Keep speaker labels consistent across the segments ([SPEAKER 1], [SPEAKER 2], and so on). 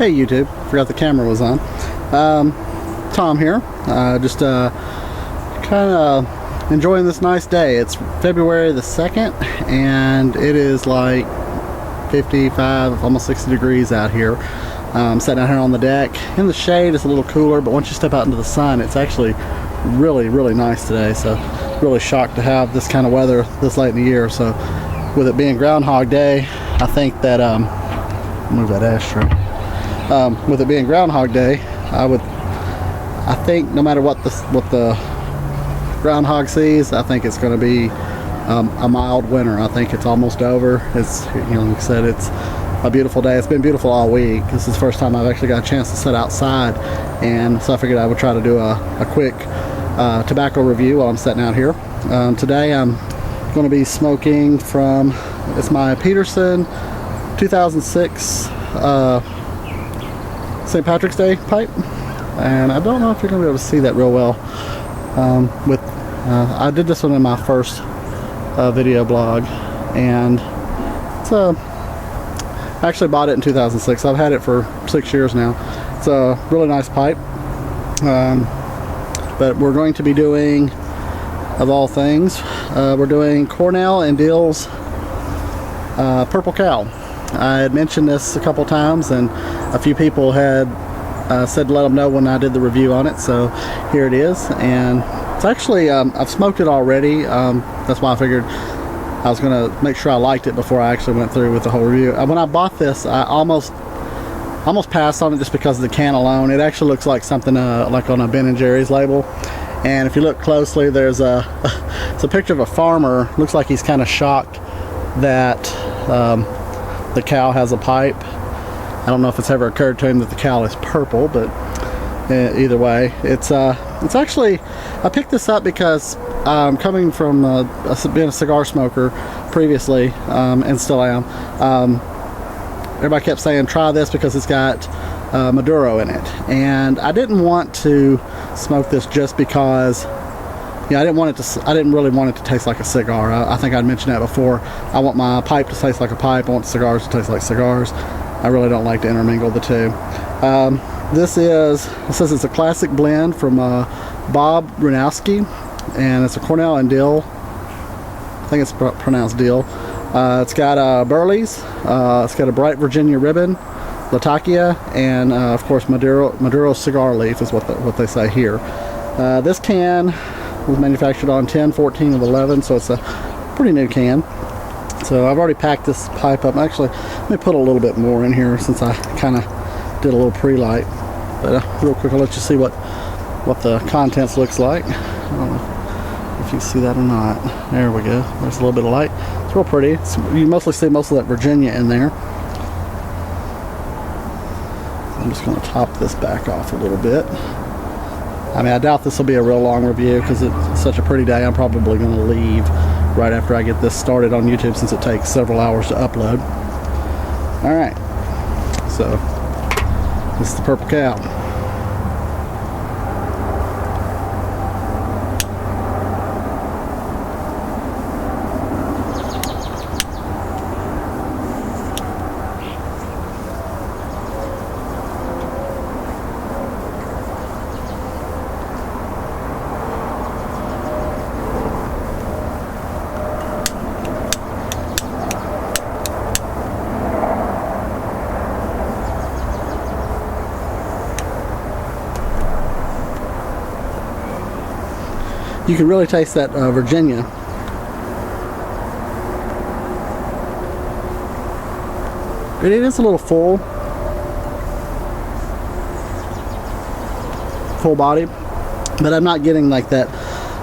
[SPEAKER 1] Hey YouTube, forgot the camera was on. Tom here, just kind of enjoying this nice day. It's February the 2nd and it is like 55, almost 60 degrees out here. I'm sitting out here on the deck. In the shade it's a little cooler, but once you step out into the sun it's actually really nice today. So really shocked to have this kind of weather this late in the year. So with it being Groundhog Day, I think that move that ashtray. With it being Groundhog Day, I think no matter what the groundhog sees, I think it's going to be a mild winter. I think it's almost over. It's, you know, like I said, it's a beautiful day. It's been beautiful all week. This is the first time I've actually got a chance to sit outside, and so I figured I would try to do a quick tobacco review while I'm sitting out here. Today I'm going to be smoking from, it's my Peterson 2006 St. Patrick's Day pipe, and I don't know if you're going to be able to see that real well. I did this one in my first video blog, and it's I actually bought it in 2006. I've had it for 6 years now. It's a really nice pipe, but we're going to be doing, of all things, we're doing Cornell Diehl's Purple Cow. I had mentioned this a couple times, and a few people had said to let them know when I did the review on it, so here it is. And it's actually, I've smoked it already. That's why I figured I was going to make sure I liked it before I actually went through with the whole review. When I bought this, I almost passed on it just because of the can alone. It actually looks like something like on a Ben & Jerry's label. And if you look closely, there's it's a picture of a farmer. Looks like he's kind of shocked that the cow has a pipe. I don't know if it's ever occurred to him that the cow is purple, but either way, it's actually, I picked this up because coming from being a cigar smoker previously, and still am, everybody kept saying try this because it's got Maduro in it, and I didn't want to smoke this just because, you know, I didn't really want it to taste like a cigar. I think I'd mentioned that before. I want my pipe to taste like a pipe. I want cigars to taste like cigars. I really don't like to intermingle the two. It says it's a classic blend from Bob Runowski, and it's a Cornell Diehl. I think it's pronounced Diehl. It's got Burley's. It's got a bright Virginia ribbon, Latakia, and of course Maduro cigar leaf is what they say here. This can was manufactured on 10/14 of 11, so it's a pretty new can. So I've already packed this pipe up. Actually, let me put a little bit more in here since I kind of did a little pre-light. But real quick, I'll let you see what the contents looks like. I don't know if you see that or not. There we go. There's a little bit of light. It's real pretty. You mostly see most of that Virginia in there. I'm just going to top this back off a little bit. I mean, I doubt this will be a real long review because it's such a pretty day. I'm probably going to leave right after I get this started on YouTube since it takes several hours to upload. Alright, so this is the Purple Cow. You can really taste that Virginia. It is a little full body, but I'm not getting like that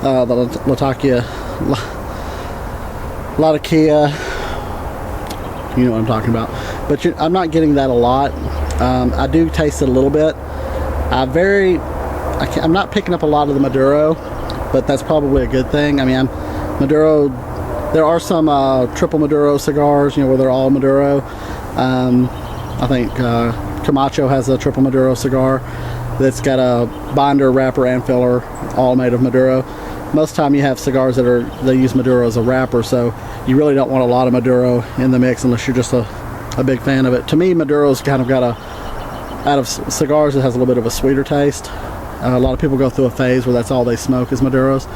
[SPEAKER 1] the Latakia, Latakia, you know what I'm talking about. But I'm not getting that a lot. I do taste it a little bit. I'm not picking up a lot of the Maduro, but that's probably a good thing. I mean, Maduro, there are some triple Maduro cigars, you know, where they're all Maduro. I think Camacho has a triple Maduro cigar that's got a binder, wrapper, and filler, all made of Maduro. Most time you have cigars they use Maduro as a wrapper, so you really don't want a lot of Maduro in the mix unless you're just a big fan of it. To me, Maduro's kind of got out of cigars, it has a little bit of a sweeter taste. A lot of people go through a phase where that's all they smoke is Maduros.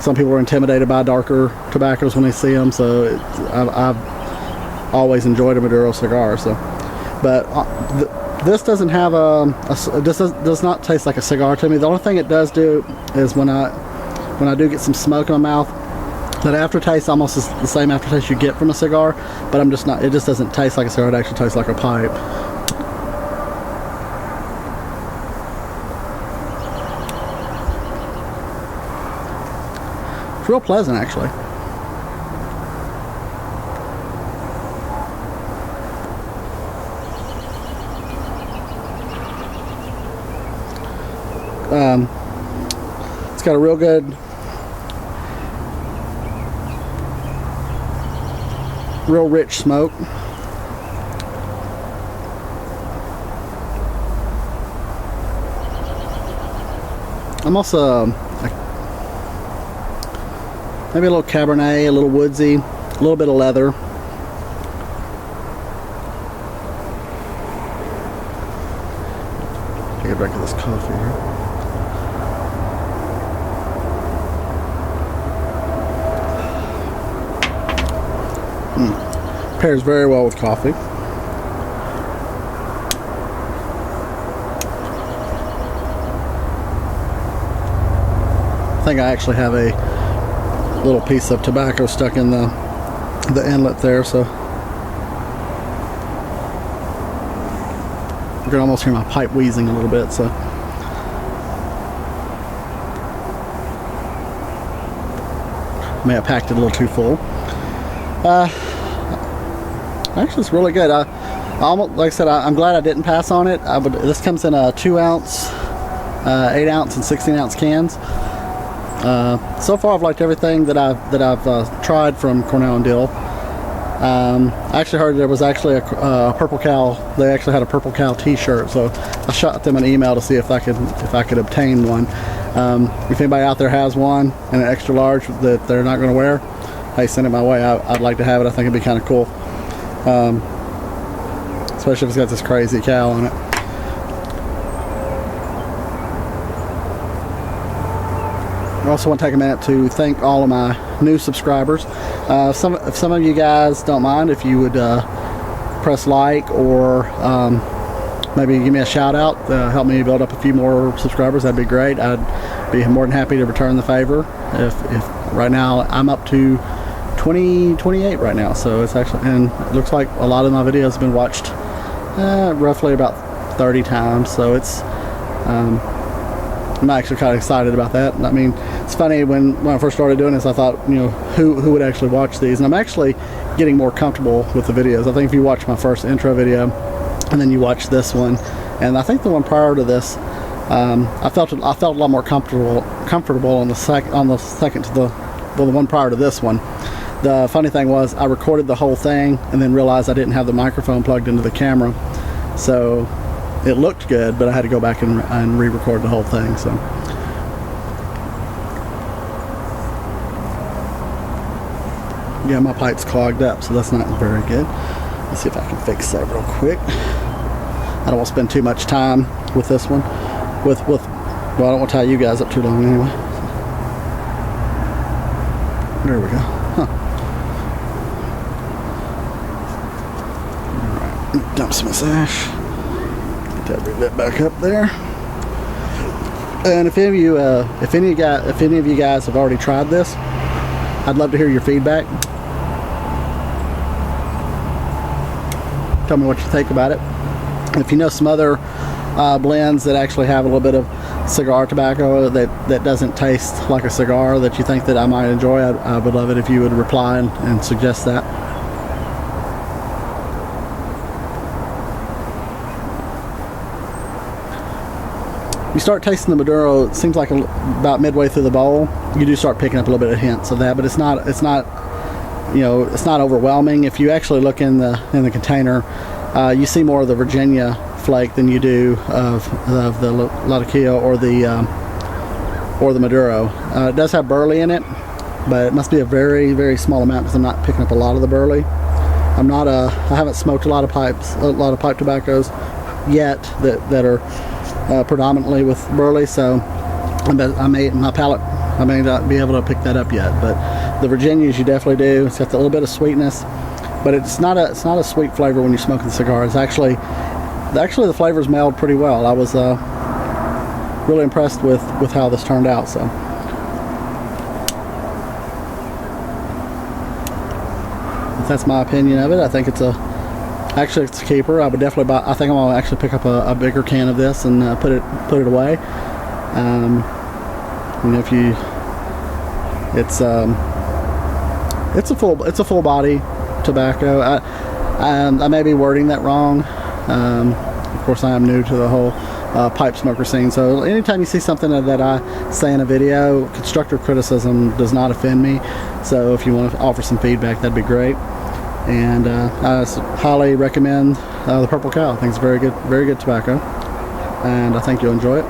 [SPEAKER 1] Some people are intimidated by darker tobaccos when they see them, so I've always enjoyed a Maduro cigar. So, but this doesn't have this does not taste like a cigar to me. The only thing it does do is when I do get some smoke in my mouth, that aftertaste almost is the same aftertaste you get from a cigar, but I'm just not. It just doesn't taste like a cigar. It actually tastes like a pipe. It's real pleasant, actually. It's got a real good, real rich smoke. I'm also maybe a little Cabernet, a little woodsy, a little bit of leather. Take a drink of this coffee here. Pairs very well with coffee. I think I actually have a little piece of tobacco stuck in the inlet there, so you can almost hear my pipe wheezing a little bit. So may have packed it a little too full. Actually, it's really good. I almost, like I said, I'm glad I didn't pass on it. This comes in a 2 ounce, 8 ounce, and 16 ounce cans. So far, I've liked everything that I've tried from Cornell and Diehl. I actually heard there was actually a Purple Cow. They actually had a Purple Cow T-shirt, so I shot them an email to see if I could obtain one. If anybody out there has one and an extra large that they're not going to wear, hey, send it my way. I'd like to have it. I think it'd be kind of cool, especially if it's got this crazy cow on it. I also want to take a minute to thank all of my new subscribers. If some of you guys don't mind, if you would press like or maybe give me a shout out, help me build up a few more subscribers, that'd be great. I'd be more than happy to return the favor. If right now I'm up to 28 right now, so it's actually, and it looks like a lot of my videos have been watched roughly about 30 times, so it's I'm actually kind of excited about that. I mean, it's funny, when I first started doing this, I thought, you know, who would actually watch these, and I'm actually getting more comfortable with the videos. I think if you watch my first intro video and then you watch this one, and I think the one prior to this, I felt a lot more comfortable on the second to the one prior to this one. The funny thing was, I recorded the whole thing and then realized I didn't have the microphone plugged into the camera, so it looked good, but I had to go back and re-record the whole thing. So yeah, my pipe's clogged up, so that's not very good. Let's see if I can fix that real quick. I don't want to spend too much time with this one. Well, I don't want to tie you guys up too long anyway. There we go. Huh. All right, dump some of this ash. Bring that back up there. And if any of you guys have already tried this, I'd love to hear your feedback. Tell me what you think about it. If you know some other blends that actually have a little bit of cigar tobacco that doesn't taste like a cigar that you think that I might enjoy, I would love it if you would reply and suggest that. You start tasting the Maduro, it seems like about midway through the bowl, you do start picking up a little bit of hints of that, but it's not overwhelming. If you actually look in the container, you see more of the Virginia flake than you do of the Latakia or the Maduro. It does have burley in it, but it must be a very, very small amount because I'm not picking up a lot of the burley. I haven't smoked a lot of pipe tobaccos yet that are predominantly with burley, so I may not be able to pick that up yet. But the Virginias you definitely do. It's got a little bit of sweetness, but it's not a sweet flavor when you smoke the cigar. It's actually the flavors meld pretty well. I was really impressed with how this turned out. So that's my opinion of it. I think it's a keeper. I would definitely buy. I think I'm gonna actually pick up a bigger can of this and put it away. It's a full body tobacco. I may be wording that wrong. Of course, I am new to the whole pipe smoker scene, so anytime you see something that I say in a video, constructive criticism does not offend me. So if you want to offer some feedback, that'd be great. And I highly recommend the Purple Cow. I think it's very good tobacco, and I think you'll enjoy it.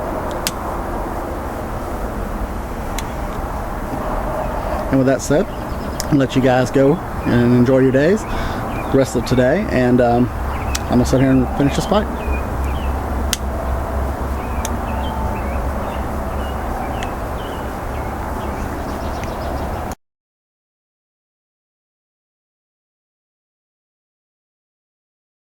[SPEAKER 1] And with that said, I'll let you guys go and enjoy your days, the rest of today, and I'm gonna sit here and finish this pipe.